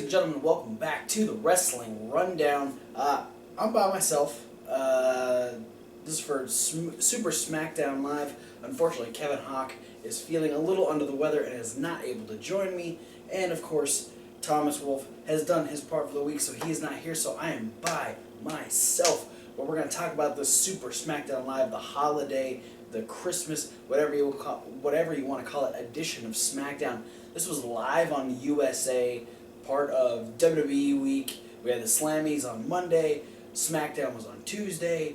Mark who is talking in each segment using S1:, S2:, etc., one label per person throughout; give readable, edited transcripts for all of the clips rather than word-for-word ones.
S1: and gentlemen, welcome back to the Wrestling Rundown. I'm by myself. This is for Super Smackdown Live. Unfortunately, Kevin Hawk is feeling a little under the weather and is not able to join me. And of course, Thomas Wolf has done his part for the week, so he is not here, so I am by myself. But we're going to talk about the Super Smackdown Live, the holiday, the Christmas, whatever you want to call it, edition of SmackDown. This was live on USA, part of WWE Week. We had the Slammies on Monday. SmackDown was on Tuesday.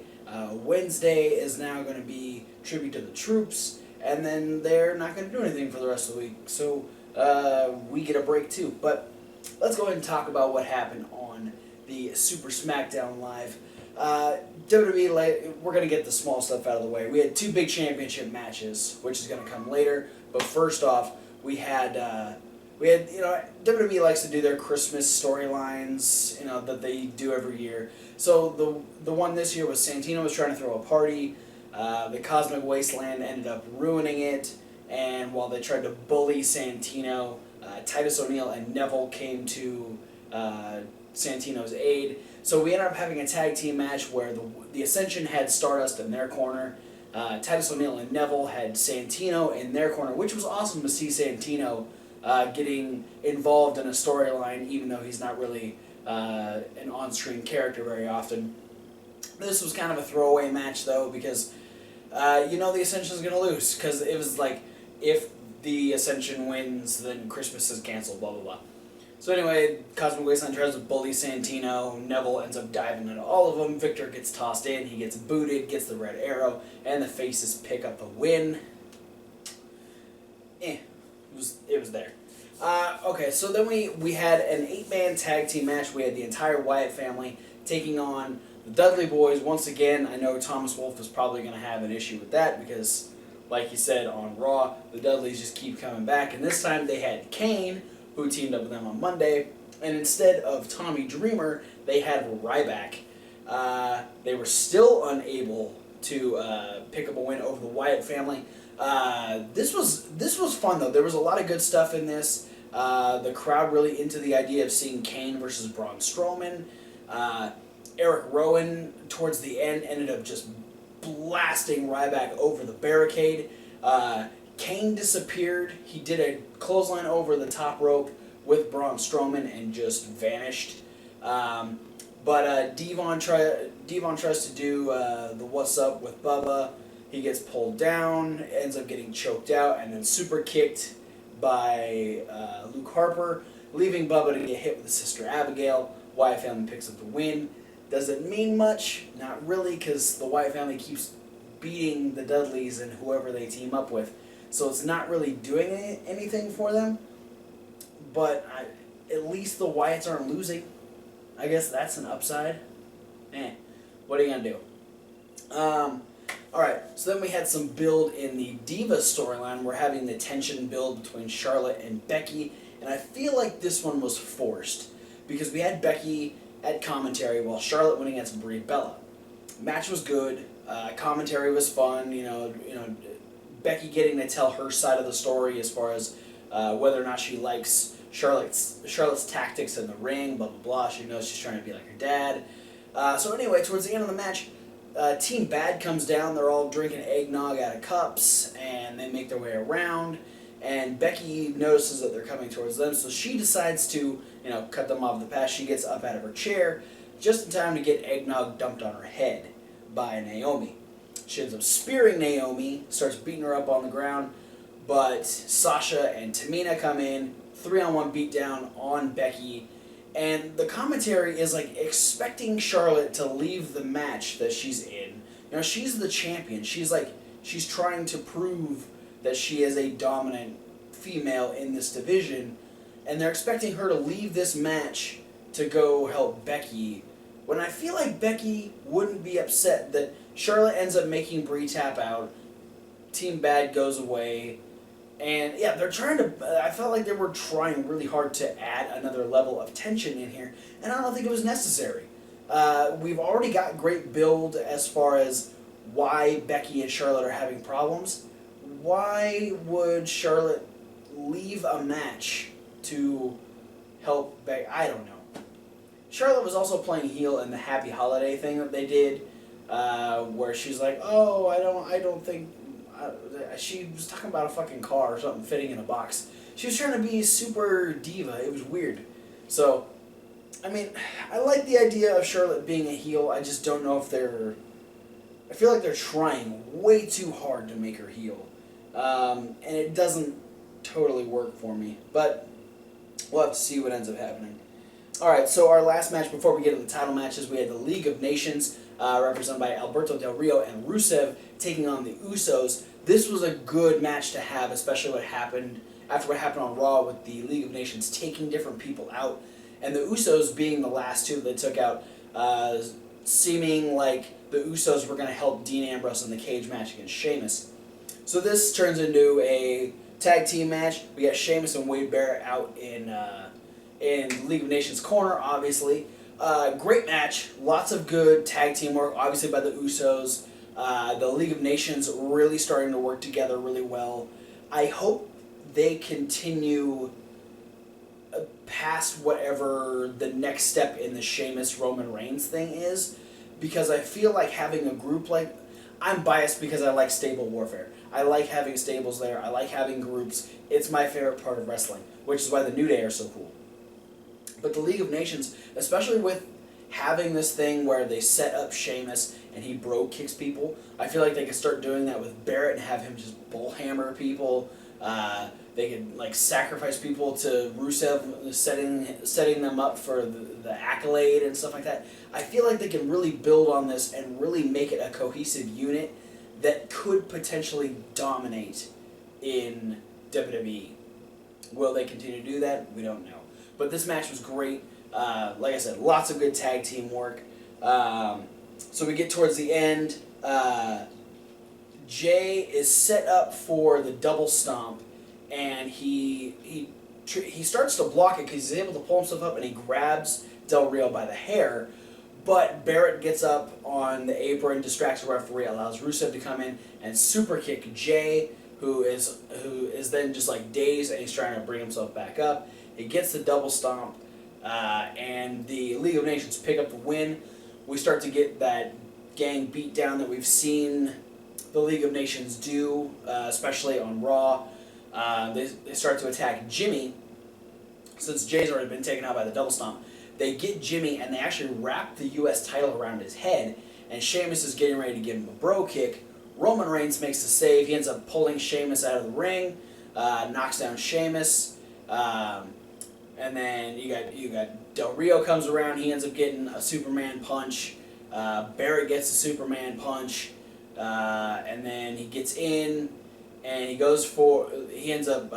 S1: Wednesday is now going to be Tribute to the Troops. And then they're not going to do anything for the rest of the week. So we get a break too. But let's go ahead and talk about what happened on the Super SmackDown Live. WWE, we're going to get the small stuff out of the way. We had two big championship matches, which is going to come later. But first off, we had WWE likes to do their Christmas storylines, that they do every year. So the one this year was Santino was trying to throw a party. The Cosmic Wasteland ended up ruining it, and while they tried to bully Santino, Titus O'Neil and Neville came to Santino's aid. So we ended up having a tag team match where the Ascension had Stardust in their corner. Titus O'Neil and Neville had Santino in their corner, which was awesome to see Santino getting involved in a storyline, even though he's not really an on-screen character very often. This was kind of a throwaway match, though, because the Ascension is going to lose, because it was like, if the Ascension wins, then Christmas is canceled, blah, blah, blah. So anyway, Cosmic Wasteland tries to bully Santino. Neville ends up diving into all of them. Victor gets tossed in. He gets booted, gets the red arrow, and the Faces pick up the win. It was there. Okay, so then we had an 8-man tag team match. We had the entire Wyatt family taking on the Dudley Boys. Once again, I know Thomas Wolf is probably going to have an issue with that because, like he said on Raw, the Dudleys just keep coming back. And this time they had Kane, who teamed up with them on Monday. And instead of Tommy Dreamer, they had Ryback. They were still unable to pick up a win over the Wyatt family. This was fun, though. There was a lot of good stuff in this. The crowd really into the idea of seeing Kane versus Braun Strowman. Eric Rowan, towards the end, ended up just blasting Ryback over the barricade. Kane disappeared. He did a clothesline over the top rope with Braun Strowman and just vanished. But Devon tries to do the What's Up with Bubba. He gets pulled down, ends up getting choked out, and then super kicked by Luke Harper, leaving Bubba to get hit with his sister Abigail. Wyatt family picks up the win. Does it mean much? Not really, because the Wyatt family keeps beating the Dudleys and whoever they team up with. So it's not really doing anything for them. But at least the Wyatts aren't losing. I guess that's an upside. What are you going to do? Alright, so then we had some build in the Diva storyline. We're having the tension build between Charlotte and Becky. And I feel like this one was forced. Because we had Becky at commentary while Charlotte went against Brie Bella. Match was good. Commentary was fun. Becky getting to tell her side of the story as far as whether or not she likes Charlotte's tactics in the ring, blah, blah, blah. She knows she's trying to be like her dad. So anyway, towards the end of the match, Team Bad comes down. They're all drinking eggnog out of cups, and they make their way around. And Becky notices that they're coming towards them, so she decides to, cut them off the path. She gets up out of her chair just in time to get eggnog dumped on her head by Naomi. She ends up spearing Naomi, starts beating her up on the ground, but Sasha and Tamina come in, 3-on-1 beatdown on Becky, and the commentary is like expecting Charlotte to leave the match that she's in. She's the champion. She's trying to prove that she is a dominant female in this division, and they're expecting her to leave this match to go help Becky, when I feel like Becky wouldn't be upset that Charlotte ends up making Brie tap out, Team Bad goes away, and yeah, I felt like they were trying really hard to add another level of tension in here, and I don't think it was necessary. We've already got great build as far as why Becky and Charlotte are having problems. Why would Charlotte leave a match to help Becky. I don't know. Charlotte was also playing heel in the Happy Holiday thing that they did, where she's like, "Oh, I don't think." She was talking about a fucking car or something fitting in a box. She was trying to be super diva. It was weird. So, I mean, I like the idea of Charlotte being a heel. I just don't know if they're... I feel like they're trying way too hard to make her heel. And it doesn't totally work for me. But we'll have to see what ends up happening. Alright, so our last match before we get into the title matches, we had the League of Nations, represented by Alberto Del Rio and Rusev, taking on the Usos. This was a good match to have, especially after what happened on Raw with the League of Nations taking different people out, and the Usos being the last two that they took out, seeming like the Usos were going to help Dean Ambrose in the cage match against Sheamus. So this turns into a tag team match. We got Sheamus and Wade Barrett out in League of Nations corner, obviously. Great match. Lots of good tag team work, obviously by the Usos. The League of Nations really starting to work together really well. I hope they continue past whatever the next step in the Sheamus Roman Reigns thing is, because I feel like having a group like... I'm biased because I like stable warfare. I like having stables there. I like having groups. It's my favorite part of wrestling, which is why the New Day are so cool. But the League of Nations, especially with having this thing where they set up Sheamus and he bro kicks people, I feel like they could start doing that with Barrett and have him just bullhammer people. They could like sacrifice people to Rusev, setting them up for the accolade and stuff like that. I feel like they can really build on this and really make it a cohesive unit that could potentially dominate in WWE. Will they continue to do that? We don't know. But this match was great. Like I said, lots of good tag team work. So we get towards the end. Jay is set up for the double stomp, and he starts to block it because he's able to pull himself up, and he grabs Del Rio by the hair. But Barrett gets up on the apron, distracts the referee, allows Rusev to come in and super kick Jay, who is then just like dazed, and he's trying to bring himself back up. He gets the double stomp, and the League of Nations pick up the win. We start to get that gang beatdown that we've seen the League of Nations do, especially on Raw. They start to attack Jimmy, since Jay's already been taken out by the double stomp. They get Jimmy, and they actually wrap the U.S. title around his head, and Sheamus is getting ready to give him a bro kick. Roman Reigns makes the save. He ends up pulling Sheamus out of the ring, knocks down Sheamus, and then you got Del Rio comes around. He ends up getting a Superman punch. Barrett gets a Superman punch, and then he gets in, and he ends up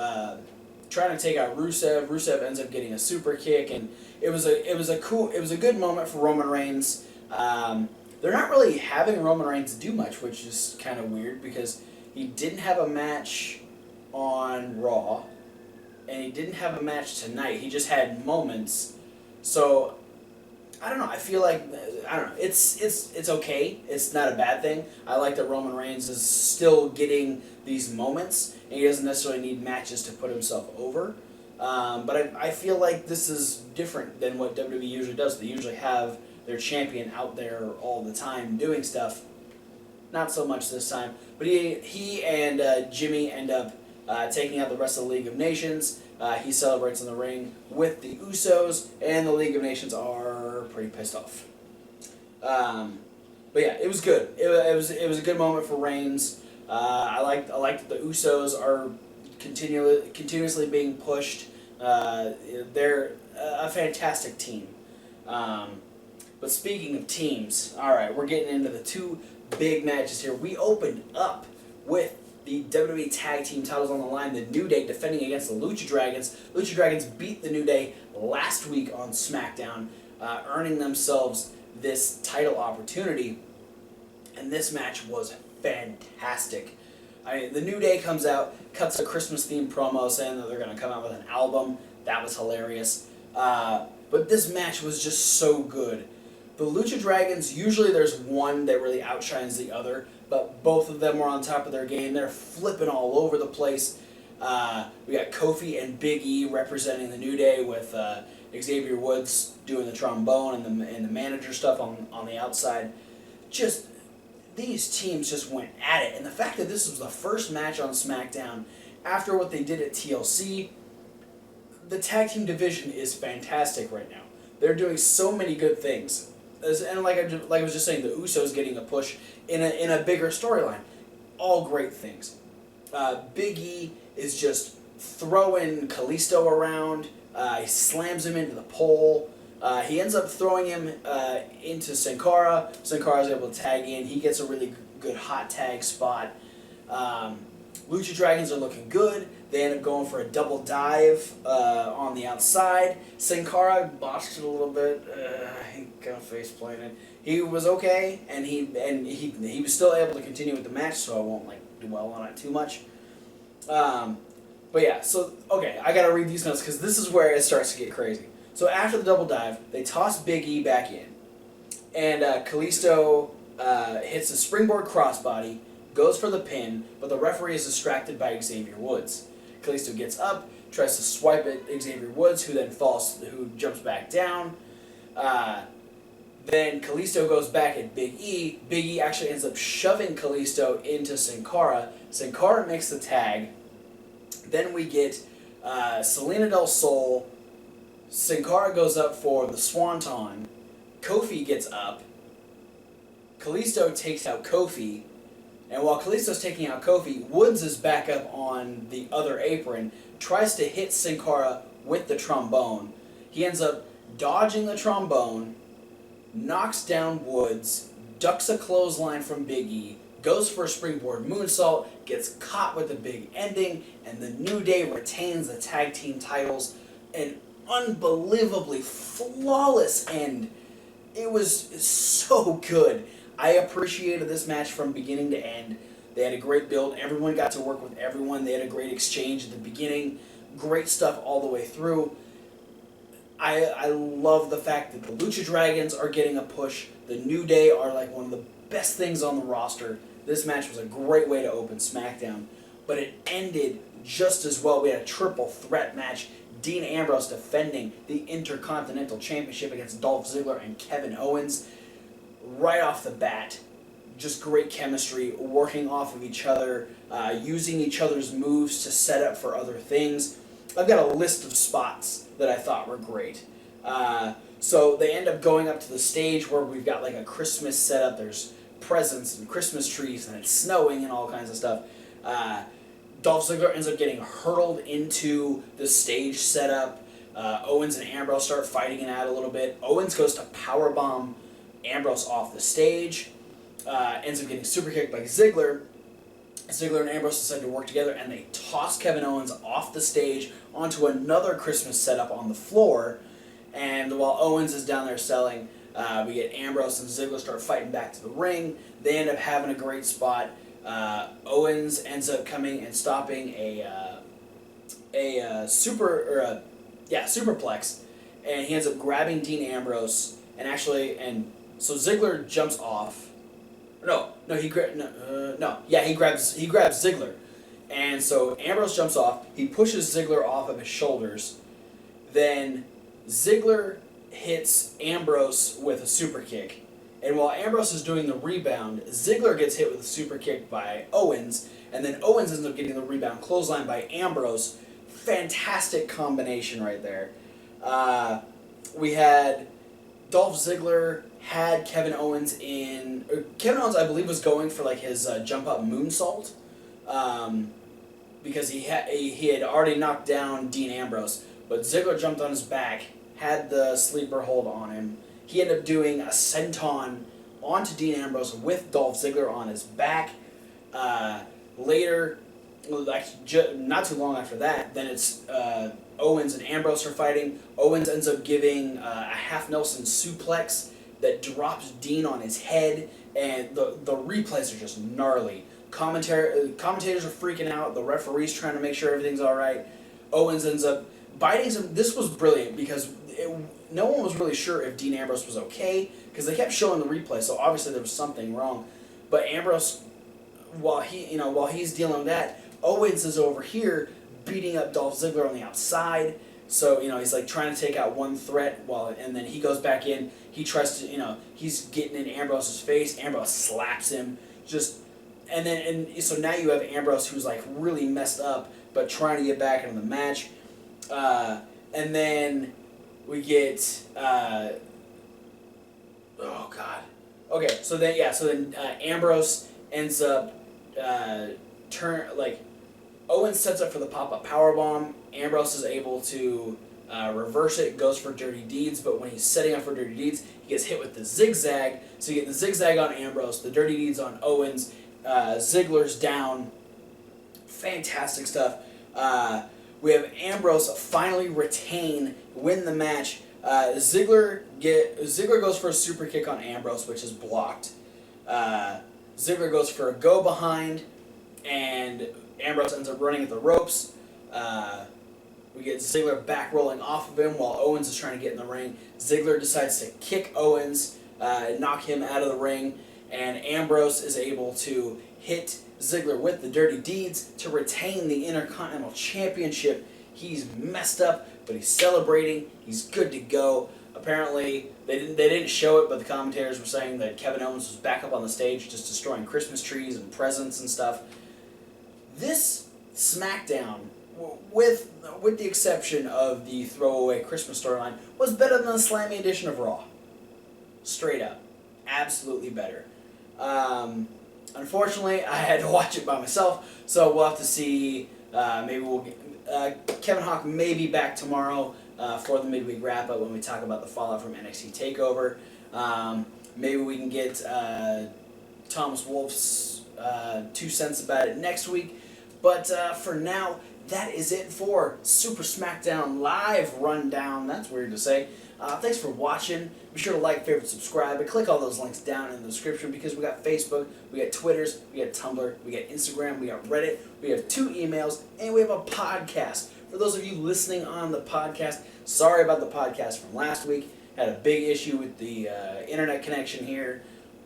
S1: trying to take out Rusev. Rusev ends up getting a super kick, and it was a good moment for Roman Reigns. They're not really having Roman Reigns do much, which is kind of weird because he didn't have a match on Raw, and he didn't have a match tonight. He just had moments. So I don't know. I feel like It's okay. It's not a bad thing. I like that Roman Reigns is still getting these moments, and he doesn't necessarily need matches to put himself over. But I feel like this is different than what WWE usually does. They usually have their champion out there all the time doing stuff. Not so much this time. But he and Jimmy end up taking out the rest of the League of Nations. He celebrates in the ring with the Usos, and the League of Nations are pretty pissed off. But yeah, it was good. It was a good moment for Reigns. I like that the Usos are continuously being pushed. They're a fantastic team. But speaking of teams, all right, we're getting into the two big matches here. We opened up with the WWE Tag Team titles on the line. The New Day defending against the Lucha Dragons. Lucha Dragons beat the New Day last week on SmackDown, earning themselves this title opportunity. And this match was fantastic. I mean, the New Day comes out, cuts a Christmas-themed promo saying that they're going to come out with an album. That was hilarious. But this match was just so good. The Lucha Dragons, usually there's one that really outshines the other, but both of them were on top of their game. They're flipping all over the place. We got Kofi and Big E representing the New Day with Xavier Woods doing the trombone and the manager stuff on the outside. Just these teams just went at it, and the fact that this was the first match on SmackDown after what they did at TLC, the tag team division is fantastic right now. They're doing so many good things, and like I was just saying, the Usos getting a push in a bigger storyline, all great things. Big E is just throwing Kalisto around. He slams him into the pole. He ends up throwing him into Sin Cara. Sin Cara is able to tag in. He gets a really good hot tag spot. Lucha Dragons are looking good. They end up going for a double dive on the outside. Sin Cara botched it a little bit. He kind of face planted. He was okay, and he was still able to continue with the match, so I won't dwell on it too much. But yeah, so okay, I gotta read these notes because this is where it starts to get crazy. So after the double dive, they toss Big E back in, and Kalisto hits a springboard crossbody, goes for the pin, but the referee is distracted by Xavier Woods. Kalisto gets up, tries to swipe at Xavier Woods, who jumps back down. Then Kalisto goes back at Big E. Big E actually ends up shoving Kalisto into Sin Cara. Sin Cara makes the tag. Then we get Selena Del Sol. Sin Cara goes up for the Swanton. Kofi gets up. Kalisto takes out Kofi. And while Kalisto's taking out Kofi, Woods is back up on the other apron, tries to hit Sin Cara with the trombone. He ends up dodging the trombone, knocks down Woods, ducks a clothesline from Big E, goes for a springboard moonsault, gets caught with a big ending, and the New Day retains the tag team titles. An unbelievably flawless end. It was so good. I appreciated this match from beginning to end. They had a great build. Everyone got to work with everyone. They had a great exchange at the beginning. Great stuff all the way through. I love the fact that the Lucha Dragons are getting a push. The New Day are like one of the best things on the roster. This match was a great way to open SmackDown, but it ended just as well. We had a triple threat match. Dean Ambrose defending the Intercontinental Championship against Dolph Ziggler and Kevin Owens. Right off the bat, just great chemistry, working off of each other, using each other's moves to set up for other things. I've got a list of spots that I thought were great. So they end up going up to the stage where we've got like a Christmas setup. There's presents and Christmas trees, and it's snowing and all kinds of stuff. Dolph Ziggler ends up getting hurled into the stage setup. Owens and Ambrose start fighting it out a little bit. Owens goes to powerbomb Ambrose off the stage. Ends up getting super kicked by Ziggler. Ziggler and Ambrose decide to work together, and they toss Kevin Owens off the stage onto another Christmas setup on the floor. And while Owens is down there selling, we get Ambrose and Ziggler start fighting back to the ring. They end up having a great spot. Owens ends up coming and stopping a superplex, and he ends up grabbing Dean Ambrose, and so Ziggler jumps off. He grabs Ziggler, and so Ambrose jumps off. He pushes Ziggler off of his shoulders. Then Ziggler hits Ambrose with a super kick. And while Ambrose is doing the rebound, Ziggler gets hit with a super kick by Owens, and then Owens ends up getting the rebound clothesline by Ambrose. Fantastic combination right there. We had Dolph Ziggler had Kevin Owens in... Kevin Owens, I believe, was going for like his jump-up moonsault, because he had already knocked down Dean Ambrose, but Ziggler jumped on his back, had the sleeper hold on him. He ended up doing a senton onto Dean Ambrose with Dolph Ziggler on his back. Later, not too long after that, then it's Owens and Ambrose are fighting. Owens ends up giving a half Nelson suplex that drops Dean on his head, and the replays are just gnarly. Commentators are freaking out. The referee's trying to make sure everything's all right. Owens ends up biting some. This was brilliant because no one was really sure if Dean Ambrose was okay because they kept showing the replay, so obviously there was something wrong. But Ambrose, while he's dealing with that, Owens is over here beating up Dolph Ziggler on the outside. So, he's like trying to take out one threat and then he goes back in. He tries to, he's getting in Ambrose's face. Ambrose slaps him. So now you have Ambrose who's like really messed up, but trying to get back into the match. And then we get, oh God. Okay, so then Ambrose ends up, Owens sets up for the pop-up powerbomb. Ambrose is able to reverse it, goes for Dirty Deeds, but when he's setting up for Dirty Deeds, he gets hit with the zigzag. So you get the zigzag on Ambrose, the Dirty Deeds on Owens, Ziggler's down. Fantastic stuff. We have Ambrose finally win the match. Ziggler goes for a super kick on Ambrose, which is blocked. Ziggler goes for a go behind, and Ambrose ends up running at the ropes. We get Ziggler back rolling off of him while Owens is trying to get in the ring. Ziggler decides to kick Owens, knock him out of the ring, and Ambrose is able to hit Ziggler with the Dirty Deeds to retain the Intercontinental Championship. He's messed up, but he's celebrating. He's good to go. Apparently, they didn't show it, but the commentators were saying that Kevin Owens was back up on the stage just destroying Christmas trees and presents and stuff. This SmackDown, with the exception of the throwaway Christmas storyline, was better than the Slammy edition of Raw. Straight up. Absolutely better. Unfortunately, I had to watch it by myself, so we'll have to see. Maybe we'll get, Kevin Hawk may be back tomorrow for the midweek wrap-up when we talk about the fallout from NXT TakeOver. Maybe we can get Thomas Wolfe's 2 cents about it next week. But for now, that is it for Super Smackdown Live Rundown. That's weird to say. Thanks for watching. Be sure to like, favorite, subscribe, and click all those links down in the description because we got Facebook, we got Twitters, we got Tumblr, we got Instagram, we got Reddit, we have 2 emails, and we have a podcast. For those of you listening on the podcast, sorry about the podcast from last week. Had a big issue with the internet connection here.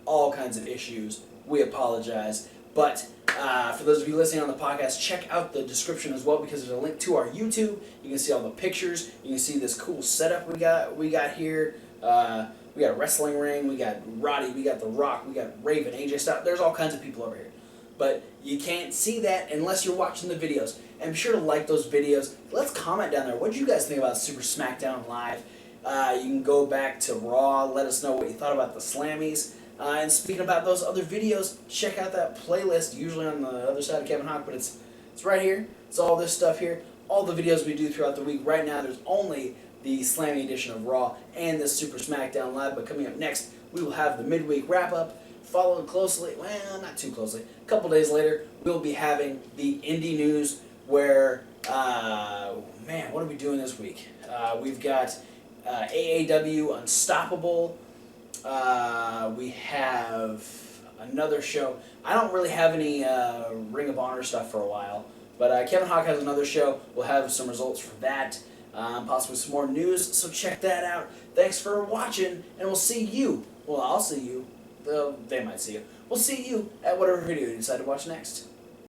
S1: All kinds of issues. We apologize. But for those of you listening on the podcast, check out the description as well because there's a link to our YouTube. You can see all the pictures. You can see this cool setup we got here. We got a wrestling ring. We got Roddy. We got The Rock. We got Raven. AJ Styles. There's all kinds of people over here. But you can't see that unless you're watching the videos. And be sure to like those videos. Let's comment down there. What did you guys think about Super Smackdown Live? You can go back to Raw. Let us know what you thought about the Slammies. And speaking about those other videos, check out that playlist, usually on the other side of Kevin Hawk, but it's right here. It's all this stuff here. All the videos we do throughout the week. Right now, there's only the Slammy edition of Raw and the Super Smackdown Live, but coming up next, we will have the midweek wrap-up, followed closely, well, not too closely. A couple days later, we'll be having the Indie News where, man, what are we doing this week? We've got AAW Unstoppable. We have another show. I don't really have any Ring of Honor stuff for a while, but Kevin Hawk has another show. We'll have some results for that, possibly some more news, so check that out. Thanks for watching, and we'll see you. Well, I'll see you. They might see you. We'll see you at whatever video you decide to watch next.